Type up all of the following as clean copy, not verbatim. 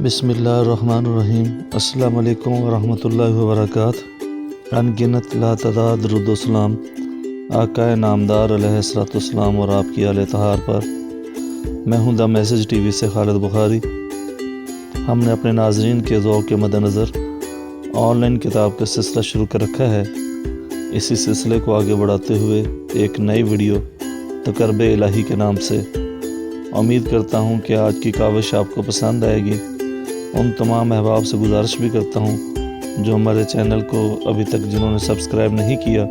بسم اللہ الرحمن الرحیم۔ السلام علیکم ورحمۃ اللہ وبرکاتہ۔ ان گنت لا تعداد درود و سلام آقا نامدار علیہ الصلوۃ والسلام اور آپ کی آل طاہر پر۔ میں ہوں دا میسج ٹی وی سے خالد بخاری۔ ہم نے اپنے ناظرین کے ذوق کے مد نظر آن لائن کتاب کا سلسلہ شروع کر رکھا ہے۔ اسی سلسلے کو آگے بڑھاتے ہوئے ایک نئی ویڈیو تقرب الہی کے نام سے۔ امید کرتا ہوں کہ آج کی کاوش آپ کو پسند آئے گی۔ ان تمام احباب سے گزارش بھی کرتا ہوں جو ہمارے چینل کو ابھی تک جنہوں نے سبسکرائب نہیں کیا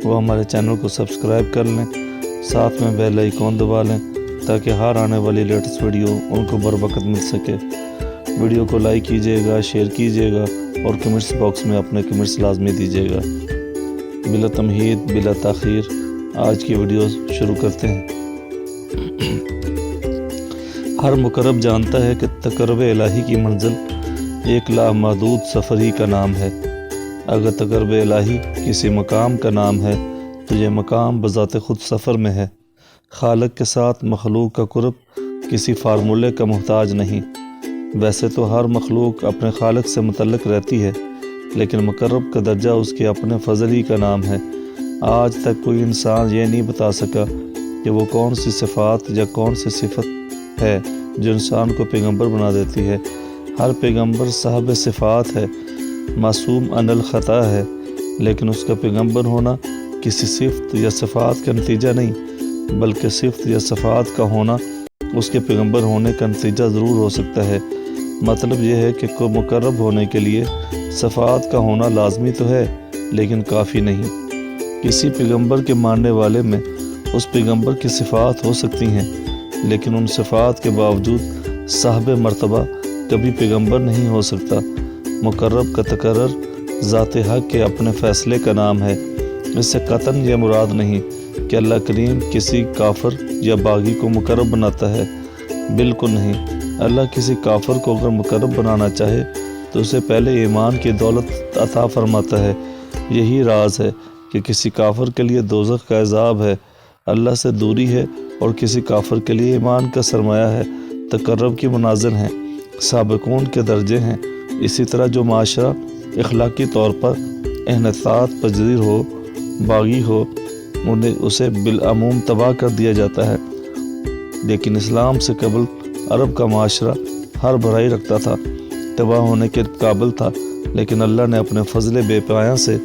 وہ ہمارے چینل کو سبسکرائب کر لیں، ساتھ میں بیل آئیکن دبا لیں تاکہ ہر آنے والی لیٹسٹ ویڈیو ان کو بر وقت مل سکے۔ ویڈیو کو لائک کیجیے گا، شیئر کیجیے گا اور کمنٹس باکس میں اپنے کمنٹس لازمی دیجیے گا۔ بلا تمہید بلا تاخیر آج کی ویڈیو شروع کرتے ہیں۔ ہر مقرب جانتا ہے کہ تقرب الہی کی منزل ایک لامحدود سفر ہی کا نام ہے۔ اگر تقرب الہی کسی مقام کا نام ہے تو یہ مقام بذات خود سفر میں ہے۔ خالق کے ساتھ مخلوق کا قرب کسی فارمولے کا محتاج نہیں۔ ویسے تو ہر مخلوق اپنے خالق سے متعلق رہتی ہے، لیکن مقرب کا درجہ اس کے اپنے فضل ہی کا نام ہے۔ آج تک کوئی انسان یہ نہیں بتا سکا کہ وہ کون سی صفات یا کون سی صفت ہے جو انسان کو پیغمبر بنا دیتی ہے۔ ہر پیغمبر صاحب صفات ہے، معصوم عن الخطا ہے، لیکن اس کا پیغمبر ہونا کسی صفت یا صفات کا نتیجہ نہیں، بلکہ صفت یا صفات کا ہونا اس کے پیغمبر ہونے کا نتیجہ ضرور ہو سکتا ہے۔ مطلب یہ ہے کہ کوئی مقرب ہونے کے لیے صفات کا ہونا لازمی تو ہے، لیکن کافی نہیں۔ کسی پیغمبر کے ماننے والے میں اس پیغمبر کی صفات ہو سکتی ہیں، لیکن ان صفات کے باوجود صاحب مرتبہ کبھی پیغمبر نہیں ہو سکتا۔ مقرب کا تقرر ذات حق کے اپنے فیصلے کا نام ہے۔ اس سے قطعاً یہ مراد نہیں کہ اللہ کریم کسی کافر یا باغی کو مقرب بناتا ہے، بالکل نہیں۔ اللہ کسی کافر کو اگر مقرب بنانا چاہے تو اسے پہلے ایمان کی دولت عطا فرماتا ہے۔ یہی راز ہے کہ کسی کافر کے لیے دوزخ کا عذاب ہے، اللہ سے دوری ہے، اور کسی کافر کے لیے ایمان کا سرمایہ ہے۔ تقرب کی منازل ہیں، سابقون کے درجے ہیں۔ اسی طرح جو معاشرہ اخلاقی طور پر انحطاط پذیر ہو، باغی ہو، اسے بالعموم تباہ کر دیا جاتا ہے۔ لیکن اسلام سے قبل عرب کا معاشرہ ہر بھلائی رکھتا تھا، تباہ ہونے کے قابل تھا، لیکن اللہ نے اپنے فضل بے پایاں سے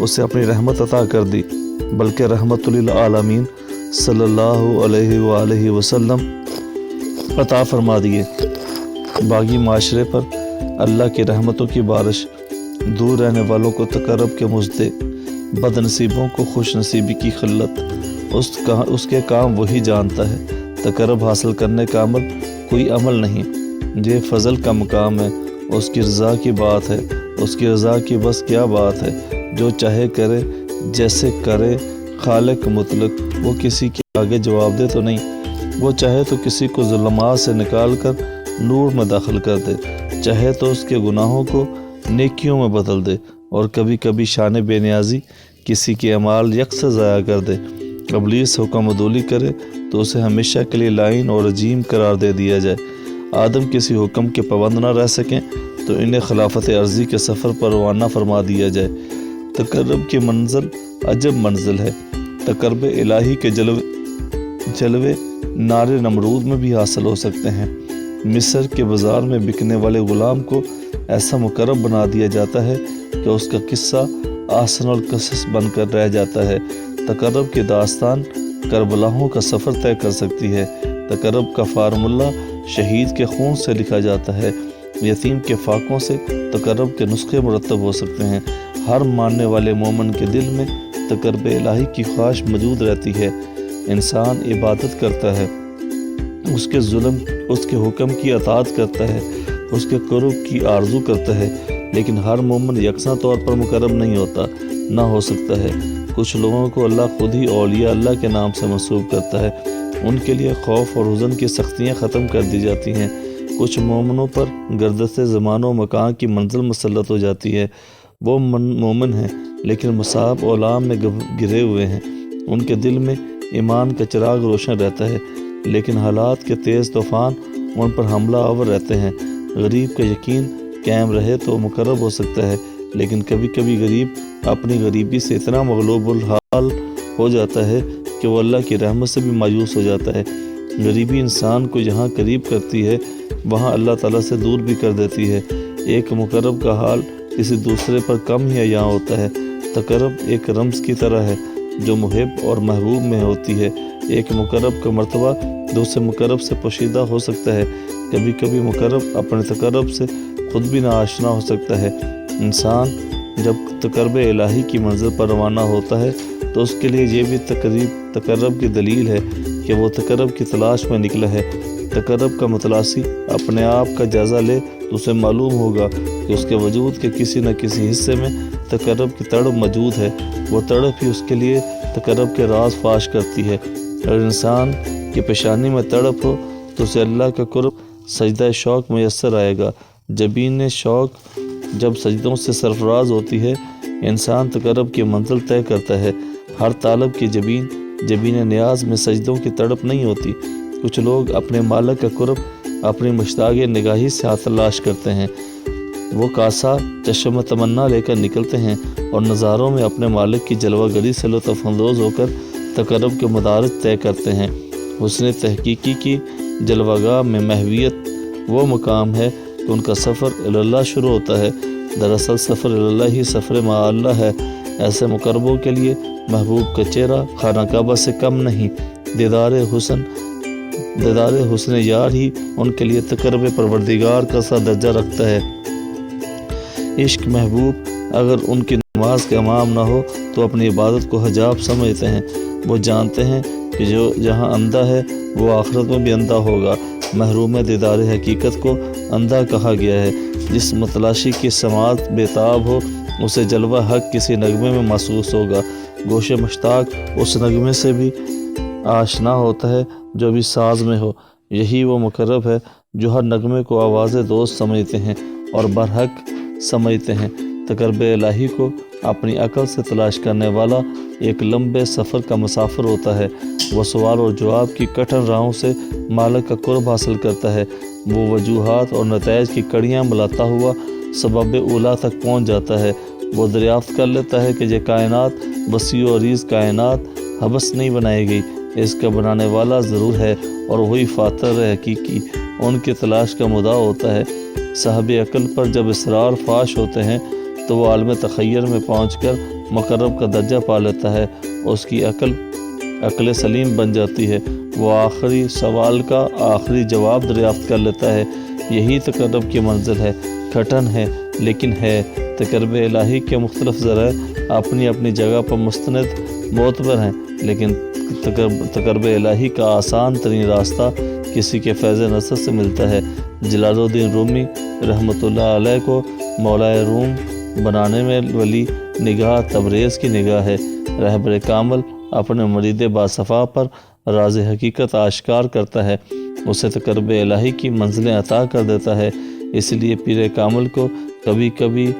اسے اپنی رحمت عطا کر دی، بلکہ رحمت للعالمین صلی اللہ علیہ وآلہ وسلم عطا فرما دیے۔ باغی معاشرے پر اللہ کی رحمتوں کی بارش، دور رہنے والوں کو تقرب کے مژدے، بد نصیبوں کو خوش نصیبی کی خلت، اس کے کام وہی جانتا ہے۔ تقرب حاصل کرنے کا عمل کوئی عمل نہیں، یہ فضل کا مقام ہے، اس کی رضا کی بات ہے۔ اس کی رضا کی بس کیا بات ہے، جو چاہے کرے، جیسے کرے۔ خالق مطلق، وہ کسی کے آگے جواب دہ تو نہیں۔ وہ چاہے تو کسی کو ظلمات سے نکال کر نور میں داخل کر دے، چاہے تو اس کے گناہوں کو نیکیوں میں بدل دے، اور کبھی کبھی شان بے نیازی کسی کے اعمال یکساں ضائع کر دے۔ ابلیس حکم عدولی کرے تو اسے ہمیشہ کے لیے لائن اور رجیم قرار دے دیا جائے۔ آدم کسی حکم کے پابند نہ رہ سکیں تو انہیں خلافت عرضی کے سفر پر روانہ فرما دیا جائے۔ تقرب کی منزل عجب منزل ہے۔ تقرب الہی کے جلوے نار نمرود میں بھی حاصل ہو سکتے ہیں۔ مصر کے بازار میں بکنے والے غلام کو ایسا مقرب بنا دیا جاتا ہے کہ اس کا قصہ احسن القصص بن کر رہ جاتا ہے۔ تقرب کی داستان کربلاؤں کا سفر طے کر سکتی ہے۔ تقرب کا فارمولہ شہید کے خون سے لکھا جاتا ہے۔ یتیم کے فاقوں سے تقرب کے نسخے مرتب ہو سکتے ہیں۔ ہر ماننے والے مومن کے دل میں تقرب الہی کی خواہش موجود رہتی ہے۔ انسان عبادت کرتا ہے، اس کے حکم کی اطاعت کرتا ہے، اس کے قرب کی آرزو کرتا ہے، لیکن ہر مومن یکساں طور پر مقرب نہیں ہوتا، نہ ہو سکتا ہے۔ کچھ لوگوں کو اللہ خود ہی اولیاء اللہ کے نام سے منسوب کرتا ہے۔ ان کے لیے خوف اور حزن کی سختیاں ختم کر دی جاتی ہیں۔ کچھ مومنوں پر گردش زمان و مکان کی منزل مسلط ہو جاتی ہے۔ وہ مومن ہیں لیکن مصاب اولام میں گرے ہوئے ہیں۔ ان کے دل میں ایمان کا چراغ روشن رہتا ہے، لیکن حالات کے تیز طوفان ان پر حملہ آور رہتے ہیں۔ غریب کا یقین قائم رہے تو مقرب ہو سکتا ہے، لیکن کبھی کبھی غریب اپنی غریبی سے اتنا مغلوب الحال ہو جاتا ہے کہ وہ اللہ کی رحمت سے بھی مایوس ہو جاتا ہے۔ غریبی انسان کو جہاں قریب کرتی ہے وہاں اللہ تعالیٰ سے دور بھی کر دیتی ہے۔ ایک مقرب کا حال کسی دوسرے پر کم ہی عیاں ہوتا ہے۔ تقرب ایک رمز کی طرح ہے جو محب اور محبوب میں ہوتی ہے۔ ایک مقرب کا مرتبہ دوسرے مقرب سے پوشیدہ ہو سکتا ہے۔ کبھی کبھی مقرب اپنے تقرب سے خود بھی ناآشنا ہو سکتا ہے۔ انسان جب تقرب الہی کی منزل پر روانہ ہوتا ہے تو اس کے لیے یہ بھی تقرب کی دلیل ہے کہ وہ تقرب کی تلاش میں نکلا ہے۔ تقرب کا متلاسی اپنے آپ کا جائزہ لے تو اسے معلوم ہوگا کہ اس کے وجود کے کسی نہ کسی حصے میں تقرب کی تڑپ موجود ہے۔ وہ تڑپ ہی اس کے لیے تقرب کے راز فاش کرتی ہے۔ اگر انسان کی پیشانی میں تڑپ ہو تو اسے اللہ کا قرب سجدہ شوق میسر آئے گا۔ جبین شوق جب سجدوں سے سرفراز ہوتی ہے، انسان تقرب کی منزل طے کرتا ہے۔ ہر طالب کی جبین نیاز میں سجدوں کی تڑپ نہیں ہوتی۔ کچھ لوگ اپنے مالک کا قرب اپنی مشتاق نگاہی سے تلاش کرتے ہیں۔ وہ کاسا چشم تمنا لے کر نکلتے ہیں اور نظاروں میں اپنے مالک کی جلوہ گری سے لطف اندوز ہو کر تقرب کے مدارج طے کرتے ہیں۔ حسن تحقیقی کی جلوہ گاہ میں محویت وہ مقام ہے کہ ان کا سفر اللہ شروع ہوتا ہے۔ دراصل سفر اللہ ہی سفر مع اللہ ہے۔ ایسے مقربوں کے لیے محبوب کا چہرہ خانہ کعبہ سے کم نہیں۔ دیدار حسن یار ہی ان کے لیے تقرب پروردگار کا سا درجہ رکھتا ہے۔ عشق محبوب اگر ان کی نماز کے امام نہ ہو تو اپنی عبادت کو حجاب سمجھتے ہیں۔ وہ جانتے ہیں کہ جو جہاں اندھا ہے وہ آخرت میں بھی اندھا ہوگا۔ محروم دیدار حقیقت کو اندھا کہا گیا ہے۔ جس متلاشی کی سماعت بےتاب ہو اسے جلوہ حق کسی نغمے میں محسوس ہوگا۔ گوش مشتاق اس نغمے سے بھی آشنا ہوتا ہے جو بھی ساز میں ہو۔ یہی وہ مقرب ہے جو ہر نغمے کو آواز دوست سمجھتے ہیں اور برحق سمجھتے ہیں۔ تقرب الہی کو اپنی عقل سے تلاش کرنے والا ایک لمبے سفر کا مسافر ہوتا ہے۔ وہ سوال اور جواب کی کٹھن راہوں سے مالک کا قرب حاصل کرتا ہے۔ وہ وجوہات اور نتائج کی کڑیاں ملاتا ہوا سبب اولا تک پہنچ جاتا ہے۔ وہ دریافت کر لیتا ہے کہ یہ کائنات وسیع و عریض کائنات حبس نہیں بنائی گئی، اس کا بنانے والا ضرور ہے اور وہی فاتر حقیقی ان کی تلاش کا مدعا ہوتا ہے۔ صاحب عقل پر جب اسرار فاش ہوتے ہیں تو وہ عالم تخیر میں پہنچ کر مقرب کا درجہ پا لیتا ہے۔ اس کی عقل سلیم بن جاتی ہے۔ وہ آخری سوال کا آخری جواب دریافت کر لیتا ہے۔ یہی تقرب کی منزل ہے۔ کھٹن ہے لیکن ہے۔ تقرب الہی کے مختلف ذرائع اپنی اپنی جگہ پر مستند معتبر ہیں، لیکن تقرب الہی کا آسان ترین راستہ کسی کے فیض نصر سے ملتا ہے۔ جلال الدین رومی رحمۃ اللہ علیہ کو مولائے روم بنانے میں ولی نگاہ تبریز کی نگاہ ہے۔ رہبر کامل اپنے مرید باصفا پر راز حقیقت آشکار کرتا ہے، اسے تقرب الہی کی منزلیں عطا کر دیتا ہے۔ اس لیے پیر کامل کو کبھی کبھی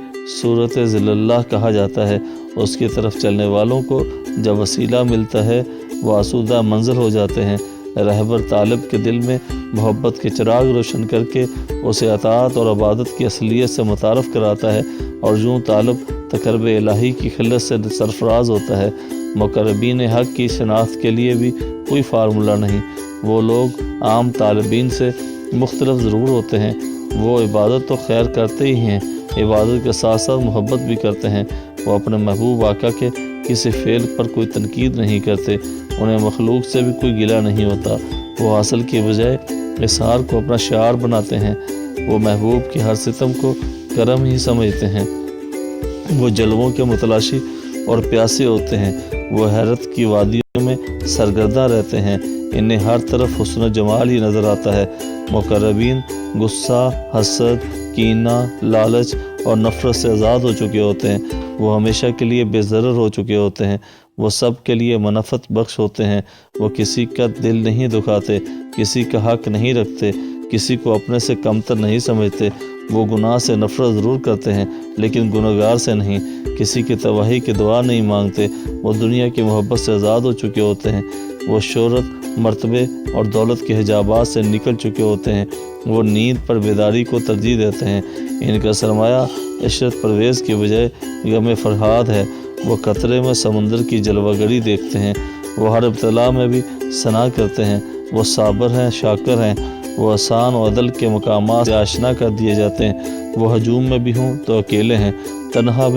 صورت ذل اللہ کہا جاتا ہے۔ اس کی طرف چلنے والوں کو جب وسیلہ ملتا ہے وہ آسودہ منزل ہو جاتے ہیں۔ رہبر طالب کے دل میں محبت کے چراغ روشن کر کے اسے اطاعت اور عبادت کی اصلیت سے متعارف کراتا ہے، اور یوں طالب تقرب الہی کی خلت سے سرفراز ہوتا ہے۔ مقربین حق کی شناخت کے لیے بھی کوئی فارمولہ نہیں۔ وہ لوگ عام طالبین سے مختلف ضرور ہوتے ہیں۔ وہ عبادت تو خیر کرتے ہی ہیں، عبادت کے ساتھ ساتھ محبت بھی کرتے ہیں۔ وہ اپنے محبوب آقا کے کسی فعل پر کوئی تنقید نہیں کرتے، انہیں مخلوق سے بھی کوئی گلہ نہیں ہوتا۔ وہ حاصل کی بجائے اظہار کو اپنا شعار بناتے ہیں۔ وہ محبوب کی ہر ستم کو کرم ہی سمجھتے ہیں۔ وہ جلووں کے متلاشی اور پیاسے ہوتے ہیں۔ وہ حیرت کی وادیوں میں سرگرداں رہتے ہیں، انہیں ہر طرف حسن و جمال ہی نظر آتا ہے۔ مقربین غصہ، حسد، کینہ، لالچ اور نفرت سے آزاد ہو چکے ہوتے ہیں۔ وہ ہمیشہ کے لیے بے ضرر ہو چکے ہوتے ہیں۔ وہ سب کے لیے منفعت بخش ہوتے ہیں۔ وہ کسی کا دل نہیں دکھاتے، کسی کا حق نہیں رکھتے، کسی کو اپنے سے کمتر نہیں سمجھتے۔ وہ گناہ سے نفرت ضرور کرتے ہیں لیکن گنہگار سے نہیں، کسی کی تباہی کی دعا نہیں مانگتے۔ وہ دنیا کی محبت سے آزاد ہو چکے ہوتے ہیں۔ وہ شہرت، مرتبے اور دولت کے حجابات سے نکل چکے ہوتے ہیں۔ وہ نیند پر بیداری کو ترجیح دیتے ہیں۔ ان کا سرمایہ عشرت پرویز کی بجائے غم فرحاد ہے۔ وہ قطرے میں سمندر کی جلوہ گری دیکھتے ہیں۔ وہ ہر ابتلا میں بھی ثنا کرتے ہیں۔ وہ صابر ہیں، شاکر ہیں۔ وہ احسان و عدل کے مقامات سے آشنا کر دیے جاتے ہیں۔ وہ ہجوم میں بھی ہوں تو اکیلے ہیں، تنہا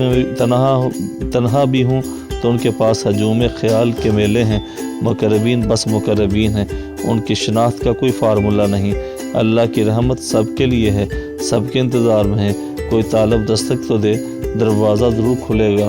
بھی ہوں تو ان کے پاس ہجوم خیال کے میلے ہیں۔ مقربین بس مقربین ہیں، ان کی شناخت کا کوئی فارمولہ نہیں۔ اللہ کی رحمت سب کے لیے ہے، سب کے انتظار میں ہے۔ کوئی طالب دستک تو دے، دروازہ ضرور کھلے گا۔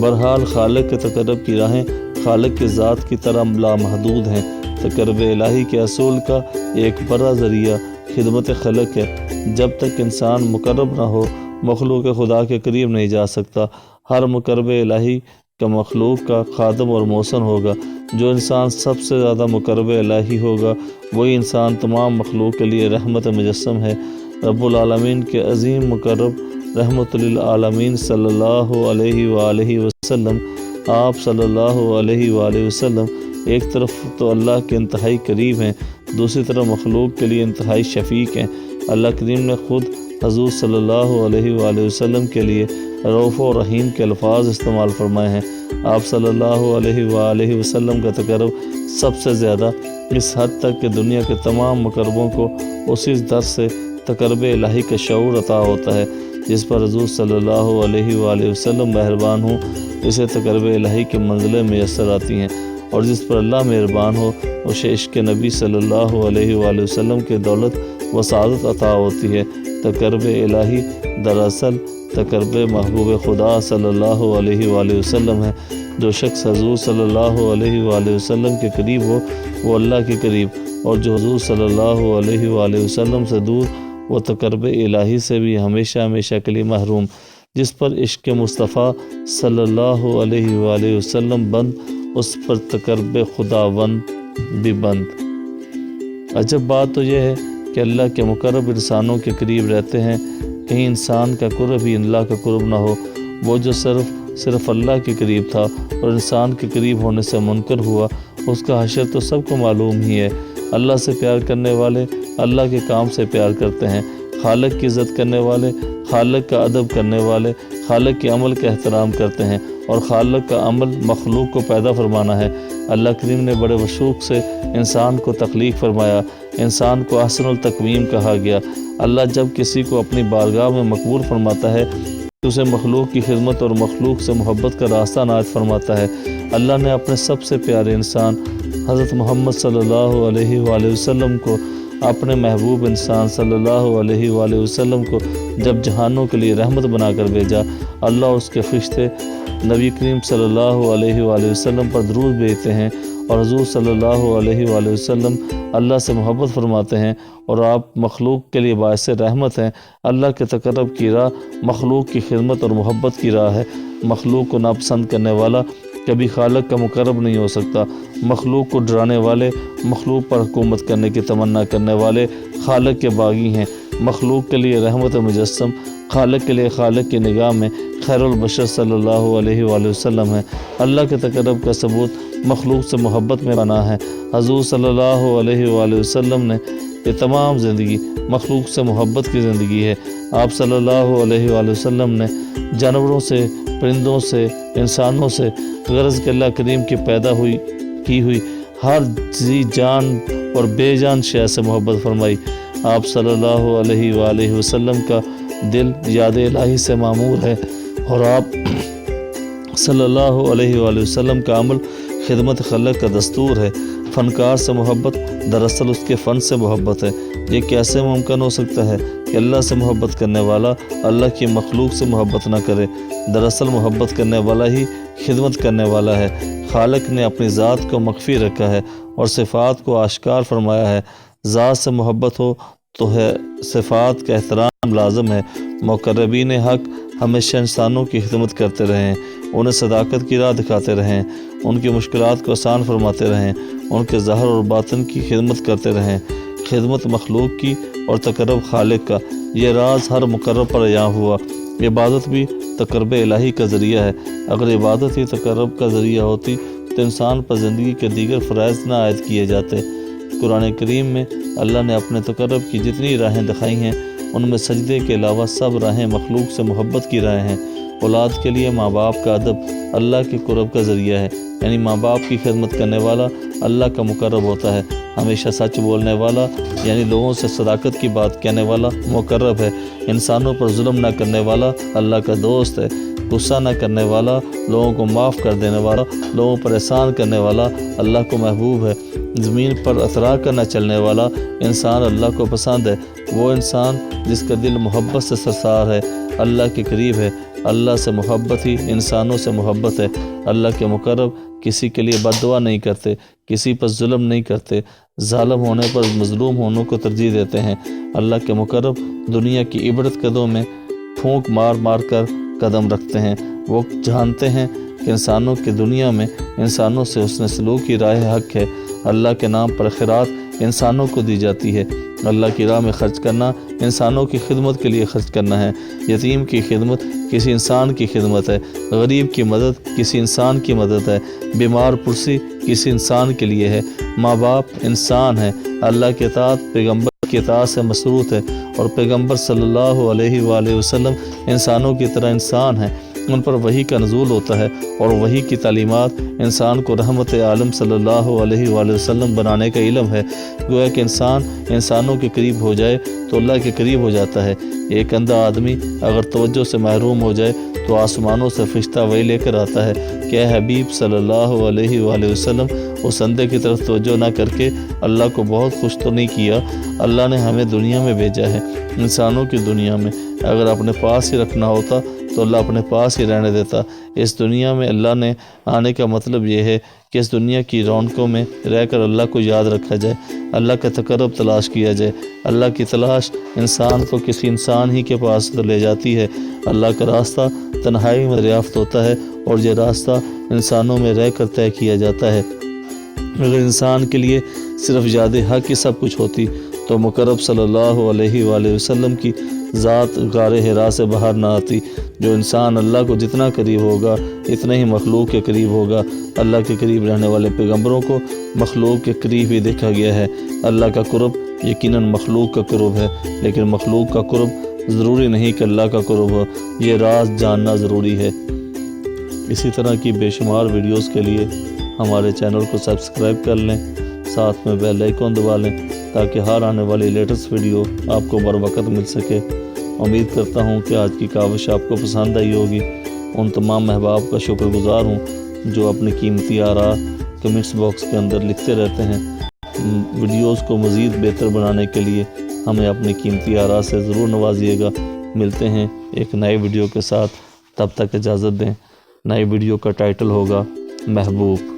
بہرحال خالق کے تقرب کی راہیں خالق کی ذات کی طرح لامحدود ہیں۔ تقرب الہی کے اصول کا ایک بڑا ذریعہ خدمت خلق ہے۔ جب تک انسان مقرب نہ ہو، مخلوق خدا کے قریب نہیں جا سکتا۔ ہر مقرب الہی کا مخلوق کا خادم اور موسن ہوگا۔ جو انسان سب سے زیادہ مقرب الہی ہوگا، وہی انسان تمام مخلوق کے لیے رحمت مجسم ہے۔ رب العالمین کے عظیم مقرب رحمت للعالمین صلی اللہ علیہ وآلہ وسلم، آپ صلی اللہ علیہ وآلہ وسلم ایک طرف تو اللہ کے انتہائی قریب ہیں، دوسری طرف مخلوق کے لیے انتہائی شفیق ہیں۔ اللہ کریم نے خود حضور صلی اللہ علیہ وآلہ وسلم کے لیے رؤوف و رحیم کے الفاظ استعمال فرمائے ہیں۔ آپ صلی اللہ علیہ وآلہ وسلم کا تقرب سب سے زیادہ اس حد تک کہ دنیا کے تمام مقربوں کو اسی در سے تقرب الہی کا شعور عطا ہوتا ہے۔ جس پر حضور صلی اللہ علیہ وآلہ وسلم مہربان ہوں، اسے تقرب الہی کی منزلیں میسر آتی ہیں، اور جس پر اللہ مہربان ہو اسے عشق نبی صلی اللہ علیہ وآلہ وسلم کے دولت و سعادت عطا ہوتی ہے۔ تقرب الہی دراصل تقرب محبوب خدا صلی اللہ علیہ وآلہ وسلم ہے۔ جو شخص حضور صلی اللہ علیہ وآلہ وسلم کے قریب ہو وہ اللہ کے قریب، اور جو حضور صلی اللہ علیہ وآلہ وسلم سے دور وہ تقرب الہی سے بھی ہمیشہ ہمیشہ کے لیے محروم۔ جس پر عشق مصطفیٰ صلی اللہ علیہ وآلہ وسلم بند، اس پر تقرب خداوند بھی بند۔ عجب بات تو یہ ہے کہ اللہ کے مقرب انسانوں کے قریب رہتے ہیں، کہیں انسان کا قرب ہی اللہ کا قرب نہ ہو۔ وہ جو صرف اللہ کے قریب تھا اور انسان کے قریب ہونے سے منکر ہوا، اس کا حشر تو سب کو معلوم ہی ہے۔ اللہ سے پیار کرنے والے اللہ کے کام سے پیار کرتے ہیں، خالق کی عزت کرنے والے خالق کا ادب کرنے والے خالق کے عمل کا احترام کرتے ہیں، اور خالق کا عمل مخلوق کو پیدا فرمانا ہے۔ اللہ کریم نے بڑے وشوق سے انسان کو تخلیق فرمایا، انسان کو احسن التقویم کہا گیا۔ اللہ جب کسی کو اپنی بارگاہ میں مقبول فرماتا ہے تو اسے مخلوق کی خدمت اور مخلوق سے محبت کا راستہ عنایت فرماتا ہے۔ اللہ نے اپنے سب سے پیارے انسان حضرت محمد صلی اللہ علیہ وآلہ وسلم کو، اپنے محبوب انسان صلی اللہ علیہ وآلہ وسلم کو جب جہانوں کے لیے رحمت بنا کر بھیجا، اللہ اس کے فرشتے نبی کریم صلی اللہ علیہ وآلہ وسلم پر درود بھیجتے ہیں، اور حضور صلی اللہ علیہ وآلہ وسلم اللہ سے محبت فرماتے ہیں، اور آپ مخلوق کے لیے باعث رحمت ہیں۔ اللہ کے تقرب کی راہ مخلوق کی خدمت اور محبت کی راہ ہے۔ مخلوق کو ناپسند کرنے والا کبھی خالق کا مقرب نہیں ہو سکتا۔ مخلوق کو ڈرانے والے، مخلوق پر حکومت کرنے کی تمنا کرنے والے خالق کے باغی ہیں۔ مخلوق کے لیے رحمت مجسم، خالق کے لیے خالق کی نگاہ میں خیر البشر صلی اللہ علیہ وآلہ وسلم ہے۔ اللہ کے تقرب کا ثبوت مخلوق سے محبت میں بنا ہے۔ حضور صلی اللہ علیہ وآلہ وسلم نے یہ تمام زندگی مخلوق سے محبت کی زندگی ہے۔ آپ صلی اللہ علیہ وآلہ وسلم نے جانوروں سے، پرندوں سے، انسانوں سے، غرض کہ اللہ کریم کی پیدا کی ہوئی ہر ذی جان اور بے جان شے سے محبت فرمائی۔ آپ صلی اللہ علیہ وآلہ وسلم کا دل یاد الہی سے معمور ہے، اور آپ صلی اللہ علیہ وآلہ وسلم کا عمل خدمت خلق کا دستور ہے۔ فنکار سے محبت دراصل اس کے فن سے محبت ہے۔ یہ کیسے ممکن ہو سکتا ہے کہ اللہ سے محبت کرنے والا اللہ کی مخلوق سے محبت نہ کرے؟ دراصل محبت کرنے والا ہی خدمت کرنے والا ہے۔ خالق نے اپنی ذات کو مخفی رکھا ہے اور صفات کو آشکار فرمایا ہے۔ ذات سے محبت ہو تو ہے صفات کا احترام لازم ہے۔ مقربین حق ہمیشہ انسانوں کی خدمت کرتے رہیں، انہیں صداقت کی راہ دکھاتے رہیں، ان کی مشکلات کو آسان فرماتے رہیں، ان کے ظاہر اور باطن کی خدمت کرتے رہیں۔ خدمت مخلوق کی اور تقرب خالق کا، یہ راز ہر مقرب پر عیاں ہوا۔ عبادت بھی تقرب الہی کا ذریعہ ہے۔ اگر عبادت ہی تقرب کا ذریعہ ہوتی تو انسان پر زندگی کے دیگر فرائض نہ عائد کیے جاتے۔ قرآن کریم میں اللہ نے اپنے تقرب کی جتنی راہیں دکھائی ہیں ان میں سجدے کے علاوہ سب راہیں مخلوق سے محبت کی راہیں ہیں۔ اولاد کے لیے ماں باپ کا ادب اللہ کے قرب کا ذریعہ ہے، یعنی ماں باپ کی خدمت کرنے والا اللہ کا مقرب ہوتا ہے۔ ہمیشہ سچ بولنے والا یعنی لوگوں سے صداقت کی بات کہنے والا مقرب ہے۔ انسانوں پر ظلم نہ کرنے والا اللہ کا دوست ہے۔ غصہ نہ کرنے والا، لوگوں کو معاف کر دینے والا، لوگوں پر احسان کرنے والا اللہ کو محبوب ہے۔ زمین پر اترا کر نہ چلنے والا انسان اللہ کو پسند ہے۔ وہ انسان جس کا دل محبت سے سرشار ہے اللہ کے قریب ہے۔ اللہ سے محبت ہی انسانوں سے محبت ہے۔ اللہ کے مقرب کسی کے لیے بد دعا نہیں کرتے، کسی پر ظلم نہیں کرتے، ظالم ہونے پر مظلوم ہونے کو ترجیح دیتے ہیں۔ اللہ کے مقرب دنیا کی عبرت قدوں میں پھونک مار مار کر قدم رکھتے ہیں۔ وہ جانتے ہیں کہ انسانوں کی دنیا میں انسانوں سے حسن سلوک کی راہ حق ہے۔ اللہ کے نام پر خیرات انسانوں کو دی جاتی ہے۔ اللہ کی راہ میں خرچ کرنا انسانوں کی خدمت کے لیے خرچ کرنا ہے۔ یتیم کی خدمت کسی انسان کی خدمت ہے، غریب کی مدد کسی انسان کی مدد ہے، بیمار پرسی کسی انسان کے لیے ہے۔ ماں باپ انسان ہے۔ اللہ کی اطاعت پیغمبر کی اطاعت سے مسروط ہے، اور پیغمبر صلی اللہ علیہ وآلہ وسلم انسانوں کی طرح انسان ہیں۔ ان پر وحی کا نزول ہوتا ہے، اور وحی کی تعلیمات انسان کو رحمت عالم صلی اللہ علیہ وآلہ وسلم بنانے کا علم ہے۔ گویا کہ انسان انسانوں کے قریب ہو جائے تو اللہ کے قریب ہو جاتا ہے۔ ایک اندھا آدمی اگر توجہ سے محروم ہو جائے تو آسمانوں سے فرشتہ وحی لے کر آتا ہے کہ اے حبیب صلی اللہ علیہ وآلہ وسلم، اس اندھے کی طرف توجہ نہ کر کے اللہ کو بہت خوش تو نہیں کیا؟ اللہ نے ہمیں دنیا میں بھیجا ہے، انسانوں کی دنیا میں۔ اگر اپنے پاس ہی رکھنا ہوتا تو اللہ اپنے پاس ہی رہنے دیتا۔ اس دنیا میں اللہ نے آنے کا مطلب یہ ہے کہ اس دنیا کی رونقوں میں رہ کر اللہ کو یاد رکھا جائے، اللہ کا تقرب تلاش کیا جائے۔ اللہ کی تلاش انسان کو کسی انسان ہی کے پاس لے جاتی ہے۔ اللہ کا راستہ تنہائی میں دریافت ہوتا ہے، اور یہ راستہ انسانوں میں رہ کر طے کیا جاتا ہے۔ اگر انسان کے لیے صرف یاد حق ہی سب کچھ ہوتی تو مقرب صلی اللہ علیہ وآلہ وسلم کی ذات غار حرا سے باہر نہ آتی۔ جو انسان اللہ کو جتنا قریب ہوگا اتنا ہی مخلوق کے قریب ہوگا۔ اللہ کے قریب رہنے والے پیغمبروں کو مخلوق کے قریب ہی دیکھا گیا ہے۔ اللہ کا قرب یقیناً مخلوق کا قرب ہے، لیکن مخلوق کا قرب ضروری نہیں کہ اللہ کا قرب ہو۔ یہ راز جاننا ضروری ہے۔ اسی طرح کی بے شمار ویڈیوز کے لیے ہمارے چینل کو سبسکرائب کر لیں، ساتھ میں بیل آئیکن دبا لیں تاکہ ہر آنے والی لیٹسٹ ویڈیو آپ کو بر وقت مل سکے۔ امید کرتا ہوں کہ آج کی کاوش آپ کو پسند آئی ہوگی۔ ان تمام احباب کا شکر گزار ہوں جو اپنی قیمتی آراء کمنٹس باکس کے اندر لکھتے رہتے ہیں۔ ویڈیوز کو مزید بہتر بنانے کے لیے ہمیں اپنی قیمتی آراء سے ضرور نوازیے گا۔ ملتے ہیں ایک نئے ویڈیو کے ساتھ، تب تک اجازت دیں۔ نئی ویڈیو کا ٹائٹل ہوگا محبوب۔